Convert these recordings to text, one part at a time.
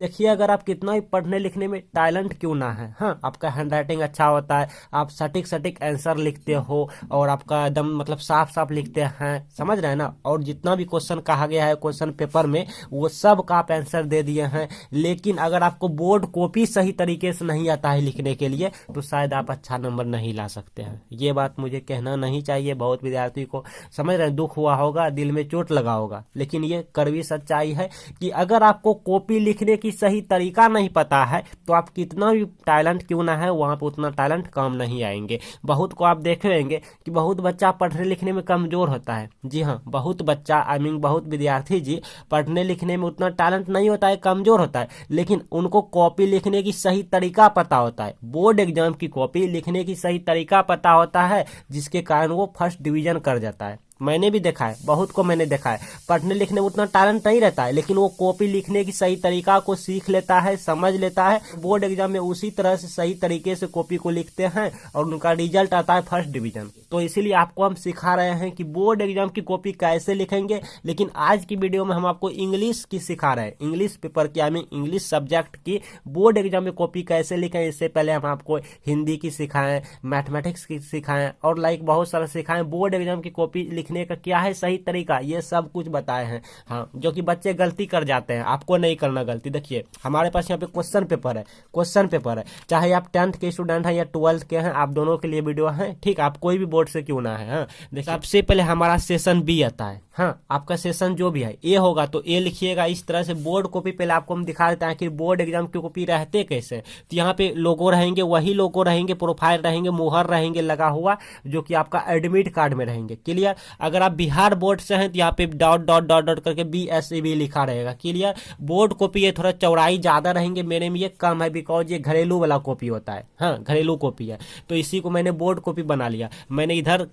देखिए, अगर आप कितना भी पढ़ने लिखने में टैलेंट क्यों ना है, हाँ, आपका हैंडराइटिंग अच्छा होता है, आप सटीक सटीक आंसर लिखते हो और आपका एकदम मतलब साफ साफ लिखते हैं, समझ रहे हैं ना। और जितना भी क्वेश्चन कहा गया है क्वेश्चन पेपर में वो सब का आप आंसर दे दिए हैं। लेकिन अगर आपको बोर्ड कॉपी सही तरीके से नहीं आता है लिखने के लिए तो शायद आप अच्छा नंबर नहीं ला सकते हैं। ये बात मुझे कहना नहीं चाहिए, बहुत विद्यार्थी को समझ रहे हैं दुख हुआ होगा, दिल में चोट लगा होगा, लेकिन ये कड़वी सच्चाई है कि अगर आपको कॉपी लिखने की सही तरीका नहीं पता है तो आप कितना भी टैलेंट क्यों ना है वहां पे उतना टैलेंट काम नहीं आएंगे। बहुत को आप देखे होंगे कि बहुत बच्चा पढ़ने लिखने में कमजोर होता है। जी हाँ, बहुत बच्चा आई मीन बहुत विद्यार्थी जी पढ़ने लिखने में उतना टैलेंट नहीं होता है, कमजोर होता है, लेकिन उनको कॉपी लिखने की सही तरीका पता होता है, बोर्ड एग्जाम की कॉपी लिखने की सही तरीका पता होता है, जिसके कारण वो फर्स्ट डिवीजन कर जाता है। मैंने भी देखा है, बहुत को मैंने देखा है पढ़ने लिखने में उतना टैलेंट नहीं रहता है, लेकिन वो कॉपी लिखने की सही तरीका को सीख लेता है, समझ लेता है, बोर्ड एग्जाम में उसी तरह से सही तरीके से कॉपी को लिखते हैं और उनका रिजल्ट आता है फर्स्ट डिवीजन। तो इसीलिए आपको हम सिखा रहे हैं कि बोर्ड एग्जाम की कॉपी कैसे लिखेंगे। लेकिन आज की वीडियो में हम आपको इंग्लिश की सिखा रहे हैं, इंग्लिश पेपर की आई मीन इंग्लिश सब्जेक्ट की बोर्ड एग्जाम में कॉपी कैसे लिखें। इससे पहले हम आपको हिंदी की सिखाएं, मैथमेटिक्स की सिखाएं और लाइक बहुत सारा सिखाएं। बोर्ड एग्जाम की कॉपी लिखने का क्या है सही तरीका, ये सब कुछ बताए हैं। हाँ, जो कि बच्चे गलती कर जाते हैं, आपको नहीं करना गलती। देखिए, हमारे पास यहाँ पे क्वेश्चन पेपर है, क्वेश्चन पेपर है, चाहे आप 10th के स्टूडेंट हैं या 12th के हैं, आप दोनों के लिए वीडियो है। ठीक, आप कोई भी बोर्ड से क्यों ना है। हाँ, देखिए, सबसे पहले हमारा सेशन बी आता है। हाँ, आपका सेशन जो भी है ए होगा तो ए लिखिएगा। इस तरह से बोर्ड कॉपी पहले आपको हम दिखा देते हैं कि बोर्ड एग्जाम की कॉपी रहते कैसे। तो यहाँ पे लोगो रहेंगे, वही लोगो रहेंगे, प्रोफाइल रहेंगे, मुहर रहेंगे लगा हुआ, जो कि आपका एडमिट कार्ड में रहेंगे। क्लियर। अगर आप बिहार बोर्ड से हैं तो यहाँ पे डॉट डॉट डॉट डॉट करके BSEB लिखा रहेगा। क्लियर। बोर्ड कॉपी ये थोड़ा चौड़ाई ज्यादा रहेंगे, मेरे में ये कम है बिकॉज ये घरेलू वाला कॉपी होता है। हाँ, घरेलू कॉपी है तो इसी को मैंने बोर्ड कॉपी बना लिया। मैंने इधर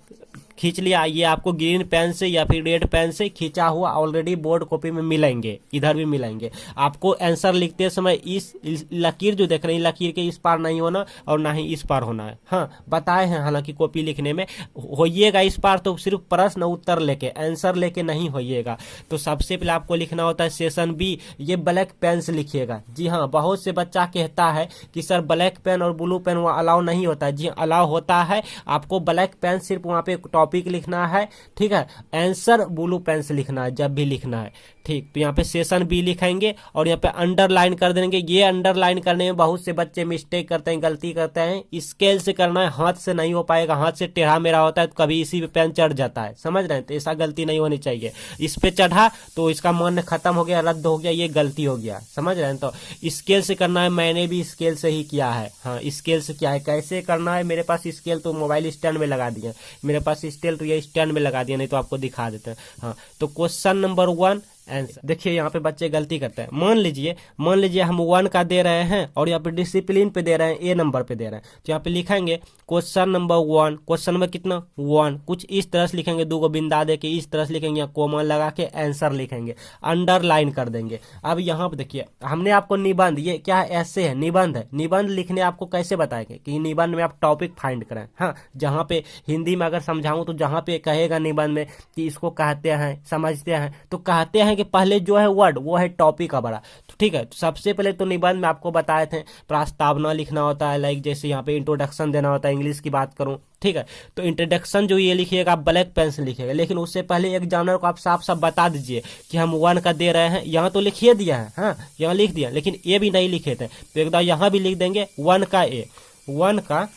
खींच लिया, ये आपको ग्रीन पेन से या फिर रेड पेन से खींचा हुआ ऑलरेडी बोर्ड कॉपी में मिलेंगे, इधर भी मिलेंगे। आपको आंसर लिखते समय इस लकीर जो देख रहे हैं लकीर के इस पार नहीं होना और ना ही इस पार होना है। हाँ, बताए हैं हालांकि कॉपी लिखने में होइएगा इस पार तो सिर्फ प्रश्न उत्तर लेके आंसर लेके नहीं होइएगा। तो सबसे पहले आपको लिखना होता है सेशन बी, ये ब्लैक पेन से लिखिएगा। जी हाँ, बहुत से बच्चा कहता है कि सर ब्लैक पेन और ब्लू पेन वहाँ अलाउ नहीं होता है। जी अलाउ होता है, आपको ब्लैक पेन सिर्फ वहाँ पे टॉपिक लिखना है, ठीक है, आंसर ब्लू पेन से लिखना है जब भी लिखना है। ठीक, तो यहाँ पे सेशन बी लिखेंगे और यहाँ पे अंडरलाइन कर देंगे। ये अंडरलाइन करने में बहुत से बच्चे मिस्टेक करते हैं, गलती करते हैं। स्केल से करना है, हाथ से नहीं हो पाएगा, हाथ से टेढ़ा मेढ़ा होता है तो कभी इसी पे पेन चढ़ जाता है, समझ रहे हैं। तो ऐसा गलती नहीं होनी चाहिए। इस पे चढ़ा तो इसका मन खत्म हो गया, रद्द हो गया, ये गलती हो गया, समझ रहे हैं। तो स्केल से करना है, मैंने भी स्केल से ही किया है। हाँ, स्केल से क्या है कैसे करना है, मेरे पास स्केल तो मोबाइल स्टैंड में लगा दिया, मेरे पास स्केल तो ये स्टैंड में लगा दिया, नहीं तो आपको दिखा देते हैं। हाँ, तो क्वेश्चन नंबर 1 आंसर। देखिए, यहाँ पे बच्चे गलती करते हैं। मान लीजिए हम 1 का दे रहे हैं और यहाँ पे डिसिप्लिन पे दे रहे हैं, ए नंबर पे दे रहे हैं, तो यहाँ पे लिखेंगे क्वेश्चन नंबर 1। क्वेश्चन नंबर कितना 1, कुछ इस तरह से लिखेंगे, 2 बिंदा दे के इस तरह से लिखेंगे, कोमा लगा के आंसर लिखेंगे, अंडरलाइन कर देंगे। अब यहाँ पे देखिए, हमने आपको निबंध, ये क्या है ऐसे है, निबंध है, निबंध लिखने आपको कैसे बताएंगे कि निबंध में आप टॉपिक फाइंड करें। हाँ, जहाँ पे हिंदी में अगर समझाऊं तो जहाँ पे कहेगा निबंध में कि इसको कहते हैं समझते हैं, तो कहते हैं कि पहले जो है वर्ड वो है टॉपिक का बड़ा। तो ठीक है, तो सबसे पहले तो निबंध में आपको बताए थे प्रस्तावना लिखना होता है, लाइक जैसे यहाँ पे इंट्रोडक्शन देना होता है, इंग्लिश की बात करूं, ठीक है। तो इंट्रोडक्शन जो ये लिखिएगा आप ब्लैक पेन से लिखिएगा, लेकिन उससे पहले एग्जामिनर को आप साफ साफ बता दीजिए कि हम 1 का दे रहे हैं। यहाँ तो लिखिए दिया है, हाँ यहाँ लिख दिया, लेकिन ये भी नहीं लिखे थे तो एकदम यहाँ भी लिख देंगे 1 का ए, 1 का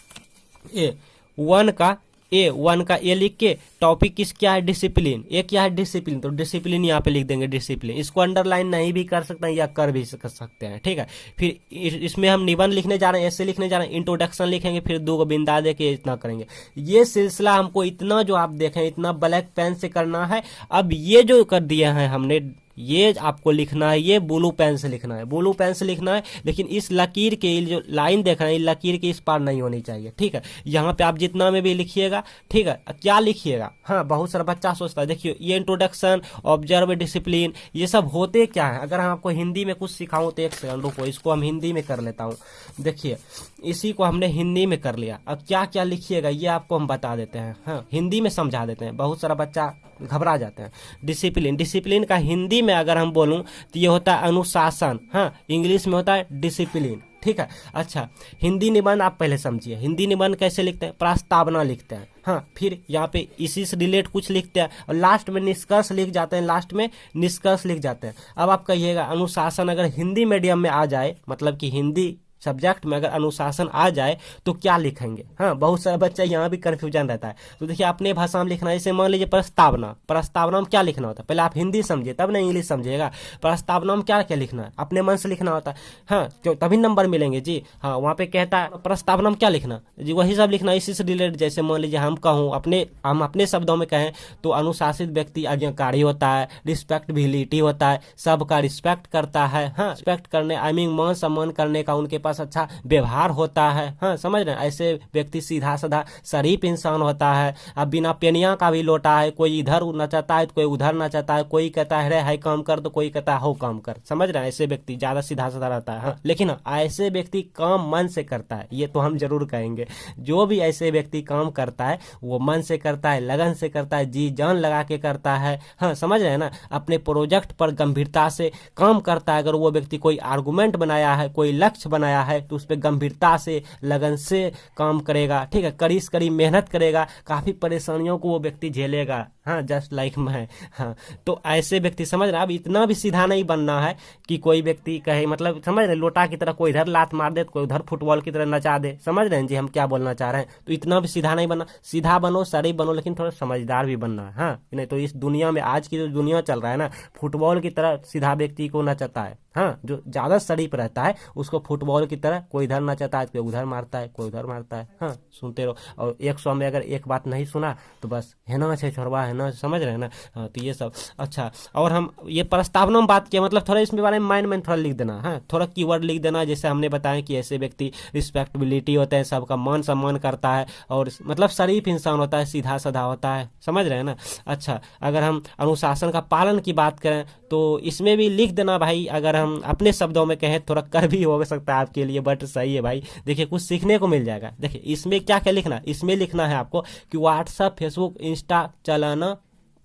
ए, 1 का ए, 1 का ए लिख के टॉपिक किस क्या है डिसिप्लिन, ये क्या है डिसिप्लिन, तो डिसिप्लिन यहाँ पे लिख देंगे डिसिप्लिन। इसको अंडरलाइन नहीं भी कर सकते हैं या कर भी कर सकते हैं, ठीक है। फिर इसमें हम निबंध लिखने जा रहे हैं, ऐसे लिखने जा रहे हैं, इंट्रोडक्शन लिखेंगे, फिर 2 बिंदा दे के इतना करेंगे। ये सिलसिला हमको इतना जो आप देखें इतना ब्लैक पेन से करना है। अब ये जो कर दिया है हमने, ये आपको लिखना है, ये ब्लू पेन से लिखना है, ब्लू पेन से लिखना है, लेकिन इस लकीर के जो लाइन देख रहे हैं लकीर के इस पार नहीं होनी चाहिए, ठीक है। यहाँ पे आप जितना में भी लिखिएगा, ठीक है, क्या लिखिएगा। हाँ, बहुत सारा बच्चा सोचता है, देखिए ये इंट्रोडक्शन, ऑब्जर्व, डिसिप्लिन, ये सब होते क्या है। अगर हम आपको हिंदी में कुछ सिखाऊं तो 1 सेकंड रुको, इसको हम हिंदी में कर लेता हूँ। देखिए, इसी को हमने हिंदी में कर लिया, अब क्या क्या लिखिएगा ये आपको हम बता देते हैं। हाँ, हिंदी में समझा देते हैं, बहुत सारा बच्चा घबरा जाते हैं। डिसिप्लिन, डिसिप्लिन का हिंदी में अगर हम बोलूं तो ये होता है अनुशासन, हाँ, इंग्लिश में होता है डिसिप्लिन, ठीक है। अच्छा, हिंदी निबंध आप पहले समझिए, हिंदी निबंध कैसे लिखते हैं, प्रस्तावना लिखते हैं, हाँ, फिर यहाँ पे इसी से रिलेट कुछ लिखते हैं और लास्ट में निष्कर्ष लिख जाते हैं, लास्ट में निष्कर्ष लिख जाते हैं। अब आप कहिएगा अनुशासन अगर हिंदी मीडियम में आ जाए, मतलब कि हिंदी सब्जेक्ट में अगर अनुशासन आ जाए तो क्या लिखेंगे, हाँ, बहुत सारा बच्चा यहाँ भी कंफ्यूजन रहता है। तो देखिए अपने भाषा में लिखना है, जैसे मान लीजिए प्रस्तावना, प्रस्तावना में क्या लिखना होता है, पहले आप हिंदी समझिए तब ना इंग्लिश समझिएगा। प्रस्तावना में क्या क्या लिखना है, अपने मन से लिखना होता है, हाँ, क्यों, तभी नंबर मिलेंगे जी। हाँ, वहाँ पे कहता है प्रस्तावना में क्या लिखना जी, वही सब लिखना, इसी से रिलेटेड। जैसे मान लीजिए हम अपने शब्दों में कहें तो अनुशासित व्यक्ति आज्ञाकारी होता है, रिस्पेक्टबिलिटी होता है, सबका रिस्पेक्ट करता है, हाँ, रिस्पेक्ट करने आई मीन मान सम्मान करने का उनके पास अच्छा व्यवहार होता है, हाँ, समझ रहे हैं। ऐसे व्यक्ति सीधा साधा शरीफ इंसान होता है। अब बिना पेनिया का भी लोटा है, कोई इधर नचाता है तो कोई उधर नचाता है, कोई कहता है रे हाई काम कर तो कोई कहता है हो काम कर, समझ रहे हैं। ऐसे व्यक्ति ज्यादा सीधा साधा रहता है, हाँ। लेकिन ऐसे व्यक्ति काम मन से करता है, ये तो हम जरूर कहेंगे। जो भी ऐसे व्यक्ति काम करता है वो मन से करता है, लगन से करता है, जी जान लगा के करता है, हाँ, समझ रहे हैं ना। अपने प्रोजेक्ट पर गंभीरता से काम करता है। अगर वो व्यक्ति कोई आर्गुमेंट बनाया है, कोई लक्ष्य बनाया है तो उस पर गंभीरता से लगन से काम करेगा, ठीक है, कड़ी से कड़ी मेहनत करेगा, काफी परेशानियों को वो व्यक्ति झेलेगा, हाँ, जस्ट लाइक मैं, हाँ। तो ऐसे व्यक्ति, समझ रहे, अब इतना भी सीधा नहीं बनना है कि कोई व्यक्ति कहे, मतलब समझ रहे, लोटा की तरह कोई इधर लात मार दे तो कोई उधर फुटबॉल की तरह नचा दे, समझ रहे हैं जी हम क्या बोलना चाह रहे हैं। तो इतना भी सीधा नहीं बनना, सीधा बनो, शरीफ बनो, लेकिन थोड़ा समझदार भी बनना है, हाँ। नहीं तो इस दुनिया में आज की जो दुनिया चल रहा है ना, फुटबॉल की तरह सीधा व्यक्ति को नचाता है, हाँ। जो ज्यादा शरीफ रहता है उसको फुटबॉल की तरह कोई इधर नचाता है, कोई उधर मारता है, कोई उधर मारता है, हाँ। सुनते रहो, और 100 में अगर एक बात नहीं सुना तो बस है ना छे छोड़वा है ना, समझ रहे हैं ना, हाँ। तो ये सब अच्छा। और हम ये प्रस्तावना में बात किया, मतलब थोड़ा इसमें बारे में माइंड में थोड़ा लिख देना, हाँ, थोड़ा कीवर्ड लिख देना। जैसे हमने बताया कि ऐसे व्यक्ति रिस्पेक्टेबिलिटी होते हैं, सबका मान सम्मान करता है और मतलब शरीफ इंसान होता है, सीधा साधा होता है, समझ रहे हैं ना। अच्छा, अगर हम अनुशासन का पालन की बात करें तो इसमें भी लिख देना भाई। अगर हम अपने शब्दों में कहें, थोड़ा कर भी हो सकता है आपके लिए, बट सही है भाई, देखिए कुछ सीखने को मिल जाएगा। देखिए इसमें क्या क्या लिखना, इसमें लिखना है आपको कि व्हाट्सएप, फेसबुक, इंस्टा चलाना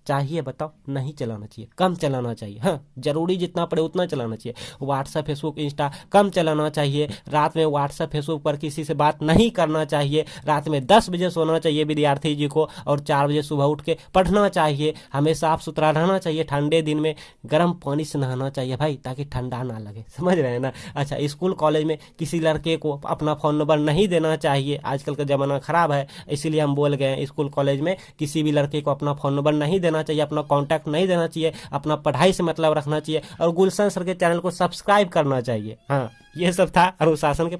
चाहिए, बताओ, नहीं चलाना चाहिए, कम चलाना चाहिए, हाँ, जरूरी जितना पड़े उतना चलाना चाहिए। व्हाट्सएप, फेसबुक, इंस्टा कम चलाना चाहिए। रात में व्हाट्सएप, फेसबुक पर किसी से बात नहीं करना चाहिए। रात में 10 बजे सोना चाहिए विद्यार्थी जी को और 4 बजे सुबह उठ के पढ़ना चाहिए। हमें साफ सुथरा रहना चाहिए। ठंडे दिन में गर्म पानी से नहाना चाहिए भाई, ताकि ठंडा ना लगे, समझ रहे हैं ना। अच्छा, स्कूल कॉलेज में किसी लड़के को अपना फोन नंबर नहीं देना चाहिए। आजकल का जमाना खराब है, इसीलिए हम बोल गए स्कूल कॉलेज में किसी भी लड़के को अपना फोन नंबर नहीं देना चाहिए, अपना कांटेक्ट नहीं देना चाहिए, अपना पढ़ाई से मतलब रखना चाहिए और गुलशन सर के चैनल को सब्सक्राइब करना चाहिए, हाँ। ये सब था अनुशासन के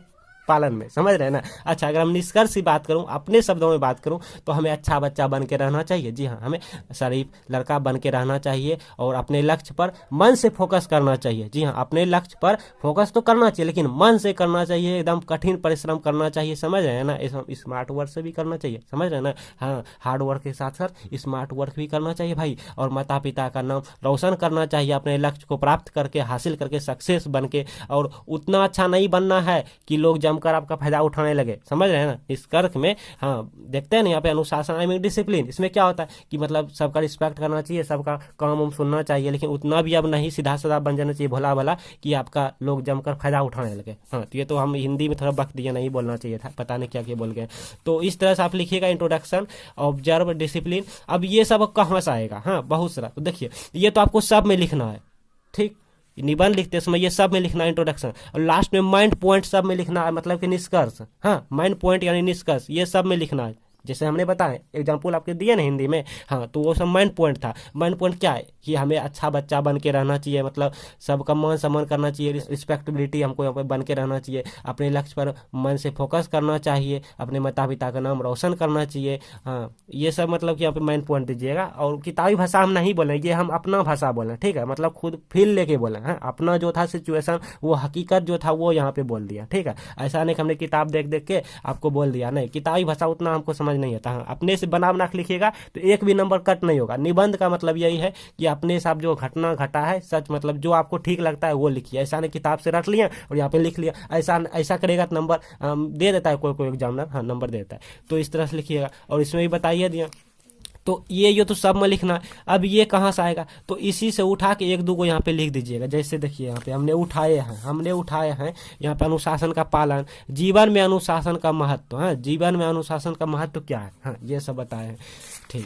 पालन में, समझ रहे हैं ना। अच्छा, अगर हम निष्कर्ष की बात करूं, अपने शब्दों में बात करूं तो हमें अच्छा बच्चा बन के रहना चाहिए, जी हाँ, हमें शरीफ लड़का बन के रहना चाहिए और अपने लक्ष्य पर मन से फोकस करना चाहिए, जी हाँ। अपने लक्ष्य पर फोकस तो करना चाहिए लेकिन मन से करना चाहिए, एकदम कठिन परिश्रम करना चाहिए, समझ रहे हैं ना। स्मार्ट वर्क से भी करना चाहिए, समझ रहे हैं ना, हाँ। हार्ड वर्क के साथ साथ स्मार्ट वर्क भी करना चाहिए भाई, और माता पिता का नाम रोशन करना चाहिए अपने लक्ष्य को प्राप्त करके, हासिल करके, सक्सेस बन के। और उतना अच्छा नहीं बनना है कि लोग जमकर आपका फायदा उठाने लगे, समझ रहे हैं ना। इस कर्क में, हाँ, देखते हैं ना यहाँ पे अनुशासन आई मीन डिसिप्लिन, इसमें क्या होता है कि मतलब सबका रिस्पेक्ट करना चाहिए, सबका काम उम सुनना चाहिए, लेकिन उतना भी अब नहीं सीधा साधा बन जाना चाहिए भोला भला कि आपका लोग जमकर फायदा उठाने लगे, हाँ। तो ये तो हम हिंदी में थोड़ा बक दिया, नहीं बोलना चाहिए था, पता नहीं क्या क्या बोल गए। तो इस तरह से आप लिखिएगा इंट्रोडक्शन, ऑब्जर्व, डिसिप्लिन। अब ये सब कहाँ से आएगा, हाँ, बहुत सारा। तो देखिए ये तो आपको सब में लिखना है, ठीक, निबंध लिखते समय ये सब में लिखना है इंट्रोडक्शन, और लास्ट में माइंड पॉइंट सब में लिखना है, मतलब कि निष्कर्ष, हाँ, माइंड पॉइंट यानी निष्कर्ष, ये सब में लिखना है। जैसे हमने बताया एग्जाम्पल आपके दिए ना हिंदी में, हाँ, तो वो सब माइंड पॉइंट था। माइंड पॉइंट क्या है कि हमें अच्छा बच्चा बन के रहना चाहिए, मतलब सबका मान सम्मान करना चाहिए, रिस्पेक्टेबिलिटी हमको यहाँ पे बन के रहना चाहिए, अपने लक्ष्य पर मन से फोकस करना चाहिए, अपने माता पिता का नाम रोशन करना चाहिए, हाँ। ये सब मतलब कि यहाँ पे माइंड पॉइंट दीजिएगा। और किताबी भाषा हम नहीं बोलें, ये हम अपना भाषा बोलें, ठीक है, मतलब खुद फील लेके बोलें, हाँ। अपना जो था सिचुएशन, वो हकीकत जो था वो यहाँ पे बोल दिया, ठीक है। ऐसा नहीं कि हमने किताब देख देख के आपको बोल दिया, नहीं, किताबी भाषा उतना हमको समझ नहीं आता, हाँ। अपने से बना बना के लिखिएगा तो एक भी नंबर कट नहीं होगा। निबंध का मतलब यही है कि अपने साथ जो घटना घटा है, सच, मतलब जो आपको ठीक लगता है वो लिखिए। ऐसा नहीं किताब से रट लिया और यहाँ पे लिख लिया, ऐसा करेगा तो नंबर दे देता है कोई एग्जामिनर, हाँ, नंबर दे देता है। तो इस तरह से लिखिएगा। और इसमें भी बताइए दिया तो ये तो सब में लिखना है। अब ये कहाँ से आएगा, तो इसी से उठा के एक दो को यहाँ पे लिख दीजिएगा। जैसे देखिए यहाँ पे हमने उठाए हैं यहाँ पे अनुशासन का पालन, जीवन में अनुशासन का महत्व है, जीवन में अनुशासन का महत्व क्या है, हाँ ये सब बताए हैं। ठीक,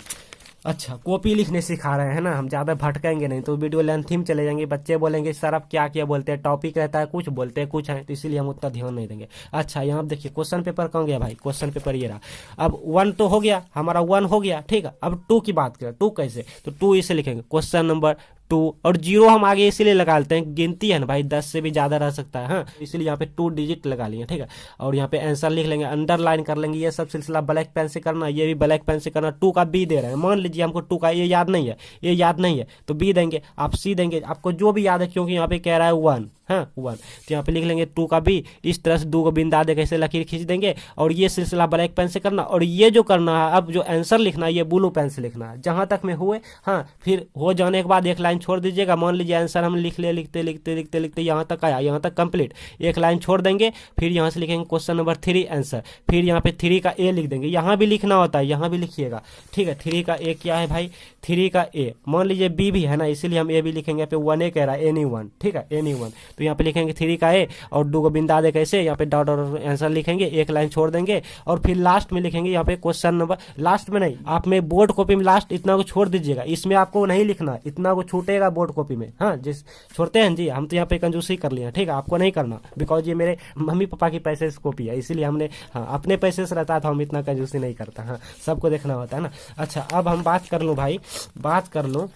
अच्छा कॉपी लिखने सिखा रहे हैं ना, हम ज़्यादा भटकेंगे नहीं तो वीडियो लेंथ में चले जाएंगे, बच्चे बोलेंगे सर आप क्या क्या बोलते हैं, टॉपिक रहता है कुछ बोलते हैं कुछ है, तो इसीलिए हम उतना ध्यान नहीं देंगे। अच्छा यहाँ देखिए क्वेश्चन पेपर कहाँ गया भाई, क्वेश्चन पेपर ये रहा। अब 1 तो हो गया हमारा, 1 हो गया ठीक है। अब 2 की बात करें, 2 कैसे, तो 2 इसे लिखेंगे क्वेश्चन नंबर 2, और 0 हम आगे इसीलिए लगा लेते हैं, गिनती है ना भाई 10 से भी ज्यादा रह सकता है, हाँ इसलिए यहाँ पे 2 डिजिट लगा लिए ठीक है। और यहाँ पे आंसर लिख लेंगे, अंडरलाइन कर लेंगे, ये सब सिलसिला ब्लैक पेन से करना, ये भी ब्लैक पेन से करना। 2 का बी दे रहे हैं, मान लीजिए हमको 2 का ये याद नहीं है, ये याद नहीं है तो बी देंगे, आप सी देंगे, आपको जो भी याद है, क्योंकि यहाँ पे कह रहा है 1, हाँ 1 तो यहाँ पे लिख लेंगे 2 का बी। इस तरह से 2 को बिंदा दे कैसे लकीर खींच देंगे, और ये सिलसिला ब्लैक पेन से करना। और ये जो करना है, अब जो आंसर लिखना है ये ब्लू पेन से लिखना है, जहां तक में हुए, हाँ फिर हो जाने के बाद एक लाइन छोड़ दीजिएगा। मान लीजिए आंसर हम लिख ले, लिखते लिखते लिखते लिखते यहाँ तक आया, यहाँ तक कंप्लीट, एक लाइन छोड़ देंगे, फिर यहाँ से लिखेंगे क्वेश्चन नंबर 3 आंसर, फिर यहाँ पे 3 का ए लिख देंगे, यहाँ भी लिखना होता है, यहाँ भी लिखिएगा ठीक है। 3 का ए क्या है भाई, 3 का ए, मान लीजिए बी भी है ना, इसीलिए हम ए भी लिखेंगे, यहाँ पे 1 ए कह रहा है, एनी 1 ठीक है, एनी 1 तो यहाँ पे लिखेंगे 3 का ए, और 2 को बिंदा दे कैसे, यहाँ पे डॉट और आंसर लिखेंगे, एक लाइन छोड़ देंगे, और फिर लास्ट में लिखेंगे यहाँ पे क्वेश्चन नंबर, लास्ट में नहीं, आप में बोर्ड कॉपी में लास्ट इतना को छोड़ दीजिएगा, इसमें आपको नहीं लिखना, इतना को छूटेगा बोर्ड कॉपी में, हाँ जिस छोड़ते हैं जी, हम तो यहाँ पे कंजूसी कर लिए ठीक है, आपको नहीं करना, बिकॉज ये मेरे मम्मी पापा की पैसे से कॉपी है, इसीलिए हमने, हाँ अपने पैसे से रहता था, हम इतना कंजूसी नहीं करता, हाँ सबको देखना होता है ना। अच्छा अब हम बात कर लूँ भाई, बात कर लूँ,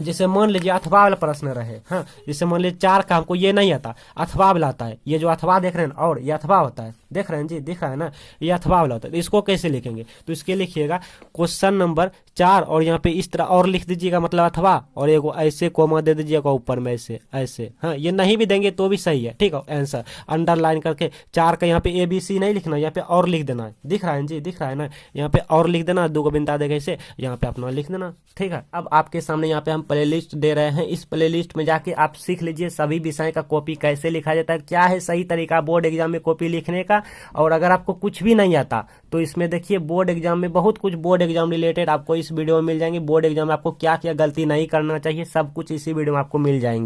जैसे मान लीजिए अथवा वाला प्रश्न रहे, हाँ जैसे मान लीजिए 4 का हमको ये नहीं आता, अथवा वाला आता है, ये जो अथवा देख रहे हैं और ये अथवा होता है, देख रहे हैं जी, दिख रहा है ना, ये अथवा वाला होता है। तो इसको कैसे लिखेंगे, तो इसके लिखिएगा क्वेश्चन नंबर 4, और यहाँ पे इस तरह और लिख दीजिएगा, मतलब अथवा, और एगो ऐसे कोमा दे दीजिएगा ऊपर में ऐसे ऐसे, हाँ ये नहीं भी देंगे तो भी सही है ठीक है। आंसर अंडरलाइन करके 4 का यहाँ पे ABC नहीं लिखना, यहाँ पे और लिख देना है, दिख रहा है जी, दिख रहा है ना, यहाँ पे और लिख देना, 2 को बिंदा देगा इसे, यहाँ पे अपना लिख देना ठीक है। अब आपके सामने यहाँ पे हम प्लेलिस्ट दे रहे हैं, इस प्लेलिस्ट में जाके आप सीख लीजिए सभी विषय का कॉपी कैसे लिखा जाता है, क्या है सही तरीका बोर्ड एग्जाम में कॉपी लिखने का। और अगर आपको कुछ भी नहीं आता तो इसमें देखिए बोर्ड एग्जाम में बहुत कुछ, बोर्ड एग्जाम रिलेटेड आपको इस वीडियो में मिल जाएंगे, बोर्ड एग्जाम में आपको क्या क्या गलती नहीं करना चाहिए, सब कुछ इसी वीडियो में आपको मिल जाएंगे।